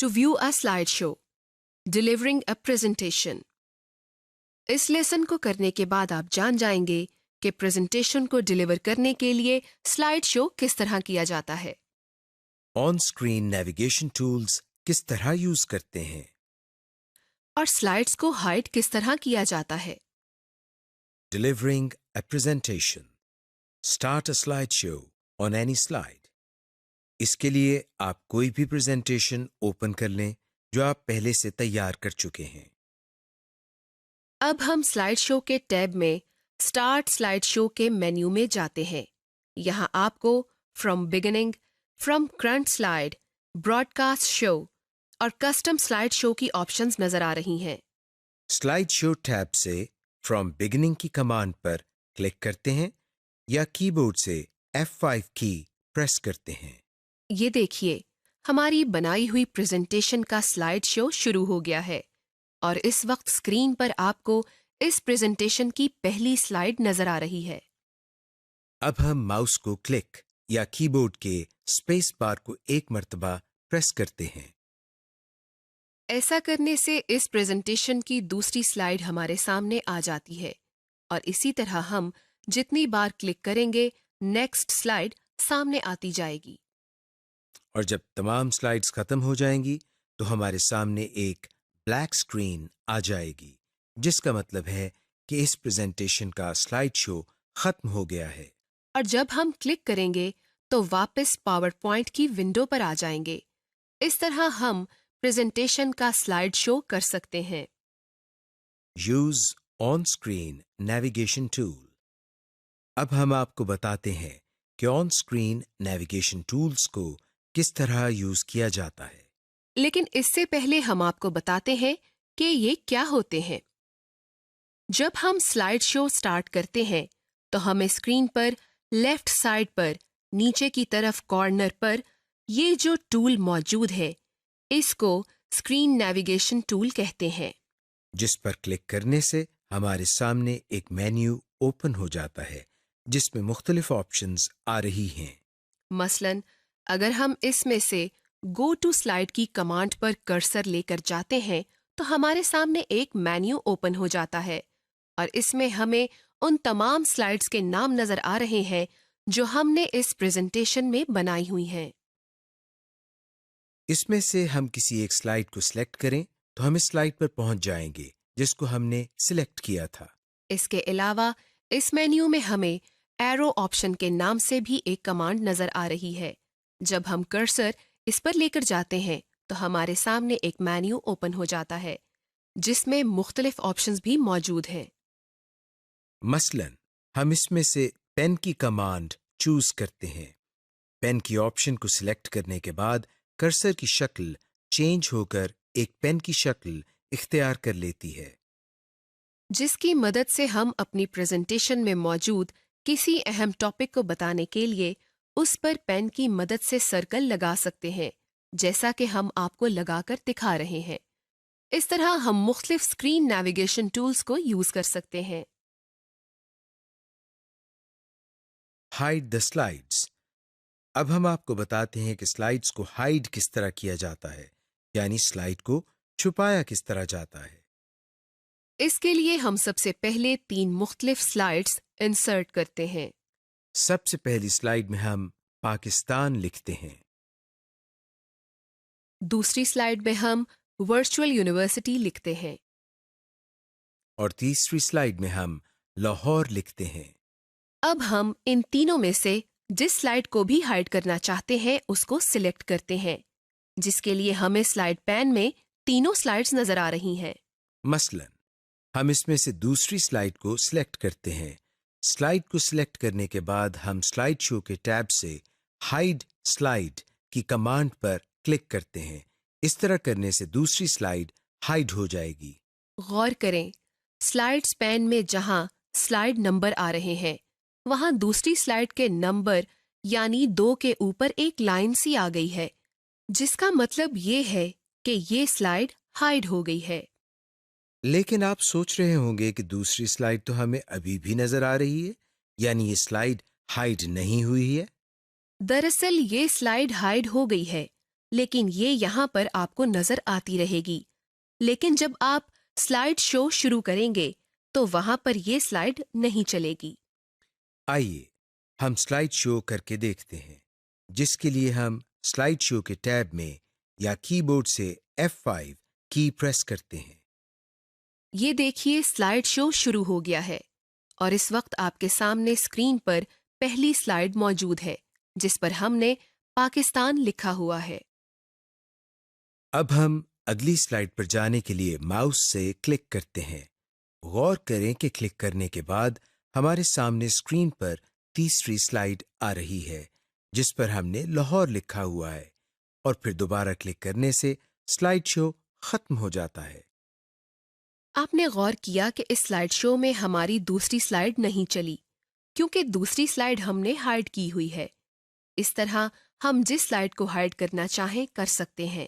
to view a slideshow, delivering a presentation. इस lesson को करने के बाद आप जान जाएंगे कि प्रेजेंटेशन को डिलीवर करने के लिए स्लाइड शो किस तरह किया जाता है। ऑन स्क्रीन नेविगेशन टूल्स किस तरह यूज करते हैं और स्लाइड्स को हाइड किस तरह किया जाता है। Delivering a presentation. Start a slideshow on any slide. इसके लिए आप कोई भी प्रेजेंटेशन ओपन कर लें जो आप पहले से तैयार कर चुके हैं। अब हम स्लाइड शो के टैब में स्टार्ट स्लाइड शो के मेन्यू में जाते हैं। यहाँ आपको from beginning, from current slide, broadcast show और कस्टम स्लाइड शो की ऑप्शंस नजर आ रही हैं। स्लाइड शो टैब से फ्रॉम बिगिनिंग की कमांड पर क्लिक करते हैं या कीबोर्ड से F5 की प्रेस करते हैं। ये देखिए, हमारी बनाई हुई प्रेजेंटेशन का स्लाइड शो शुरू हो गया है और इस वक्त स्क्रीन पर आपको इस प्रेजेंटेशन की पहली स्लाइड नजर आ रही है। अब हम माउस को क्लिक या कीबोर्ड के स्पेस बार को एक मर्तबा प्रेस करते हैं। ऐसा करने से इस प्रेजेंटेशन की दूसरी स्लाइड हमारे सामने आ जाती है और इसी तरह हम जितनी बार क्लिक करेंगे नेक्स्ट स्लाइड सामने आती जाएगी। और जब तमाम स्लाइड्स खत्म हो जाएंगी तो हमारे सामने एक ब्लैक स्क्रीन आ जाएगी, जिसका मतलब है कि इस प्रेजेंटेशन का स्लाइड शो खत्म हो गया है। और जब हम क्लिक करेंगे तो वापस पावर पॉइंट की विंडो पर आ जाएंगे। इस तरह हम प्रेजेंटेशन का स्लाइड शो कर सकते हैं। Use on screen navigation tool. अब हम आपको बताते हैं कि ऑन स्क्रीन नेविगेशन टूल्स को किस तरह यूज किया जाता है। लेकिन इससे पहले हम आपको बताते हैं कि ये क्या होते हैं। जब हम स्लाइड शो स्टार्ट करते हैं तो हमें स्क्रीन पर लेफ्ट साइड पर नीचे की तरफ कॉर्नर पर ये जो टूल मौजूद है इसको स्क्रीन नेविगेशन टूल कहते हैं, जिस पर क्लिक करने से हमारे सामने एक मेन्यू ओपन हो जाता है जिसमें मुख्तलिफ ऑप्शंस आ रही हैं। मसलन अगर हम इसमें से गो टू स्लाइड की कमांड पर कर्सर लेकर जाते हैं तो हमारे सामने एक मेन्यू ओपन हो जाता है और इसमें हमें उन तमाम स्लाइड्स के नाम नजर आ रहे हैं जो हमने इस प्रेजेंटेशन में बनाई हुई हैं। इसमें से हम किसी एक स्लाइड को सिलेक्ट करें तो हम इस स्लाइड पर पहुंच जाएंगे जिसको हमने सिलेक्ट किया था। इसके अलावा इस मेन्यू में हमें एरो ऑप्शन के नाम से भी एक कमांड नजर आ रही है। जब हम कर्सर इस पर लेकर जाते हैं तो हमारे सामने एक मेन्यू ओपन हो जाता है जिसमें मुख्तलिफ ऑप्शंस भी मौजूद हैं। मसलन हम इसमें से पेन की कमांड चूज करते हैं। पेन की ऑप्शन को सिलेक्ट करने के बाद कर्सर की शक्ल चेंज होकर एक पेन की शक्ल इख्तियार कर लेती है, जिसकी मदद से हम अपनी प्रेजेंटेशन में मौजूद किसी अहम टॉपिक को बताने के लिए उस पर पेन की मदद से सर्कल लगा सकते हैं, जैसा कि हम आपको लगाकर दिखा रहे हैं। इस तरह हम मुख्तलिफ स्क्रीन नेविगेशन टूल्स को यूज कर सकते हैं। Hide the slides. अब हम आपको बताते हैं कि स्लाइड्स को हाइड किस तरह किया जाता है, यानी स्लाइड को छुपाया किस तरह जाता है। इसके लिए हम सबसे पहले 3 मुख्तलिफ स्लाइड्स इंसर्ट करते हैं। सबसे पहली स्लाइड में हम पाकिस्तान लिखते हैं। दूसरी स्लाइड में हम वर्चुअल यूनिवर्सिटी लिखते हैं और तीसरी स्लाइड में हम लाहौर लिखते हैं। अब हम इन तीनों में से जिस स्लाइड को भी हाइड करना चाहते हैं उसको सिलेक्ट करते हैं, जिसके लिए हमें स्लाइड पैन में तीनों स्लाइड्स नजर आ रही हैं। मसलन हम इसमें से दूसरी स्लाइड को सिलेक्ट करते हैं। स्लाइड को सिलेक्ट करने के बाद हम स्लाइड शो के टैब से हाइड स्लाइड की कमांड पर क्लिक करते हैं। इस तरह करने से दूसरी स्लाइड हाइड हो जाएगी। गौर करें, स्लाइड्स पैन में जहां स्लाइड नंबर आ रहे हैं वहां दूसरी स्लाइड के नंबर यानी 2 के ऊपर एक लाइन सी आ गई है, जिसका मतलब ये है कि ये स्लाइड हाइड हो गई है। लेकिन आप सोच रहे होंगे कि दूसरी स्लाइड तो हमें अभी भी नजर आ रही है, यानी ये स्लाइड हाइड नहीं हुई है। दरअसल ये स्लाइड हाइड हो गई है लेकिन ये यहाँ पर आपको नजर आती रहेगी। लेकिन जब आप स्लाइड शो शुरू करेंगे तो वहां पर ये स्लाइड नहीं चलेगी। आइए हम स्लाइड शो करके देखते हैं, जिसके लिए हम स्लाइड शो के टैब में या कीबोर्ड से F5 की प्रेस करते हैं। ये देखिए, स्लाइड शो शुरू हो गया है और इस वक्त आपके सामने स्क्रीन पर पहली स्लाइड मौजूद है, जिस पर हमने पाकिस्तान लिखा हुआ है। अब हम अगली स्लाइड पर जाने के लिए माउस से क्लिक करते हैं। गौर करें कि क्लिक करने के बाद हमारे सामने स्क्रीन पर तीसरी स्लाइड आ रही है, जिस पर हमने लाहौर लिखा हुआ है, और फिर दोबारा क्लिक करने से स्लाइड शो खत्म हो जाता है। आपने गौर किया कि इस स्लाइड शो में हमारी दूसरी स्लाइड नहीं चली, क्योंकि दूसरी स्लाइड हमने हाइड की हुई है। इस तरह हम जिस स्लाइड को हाइड करना चाहें कर सकते हैं।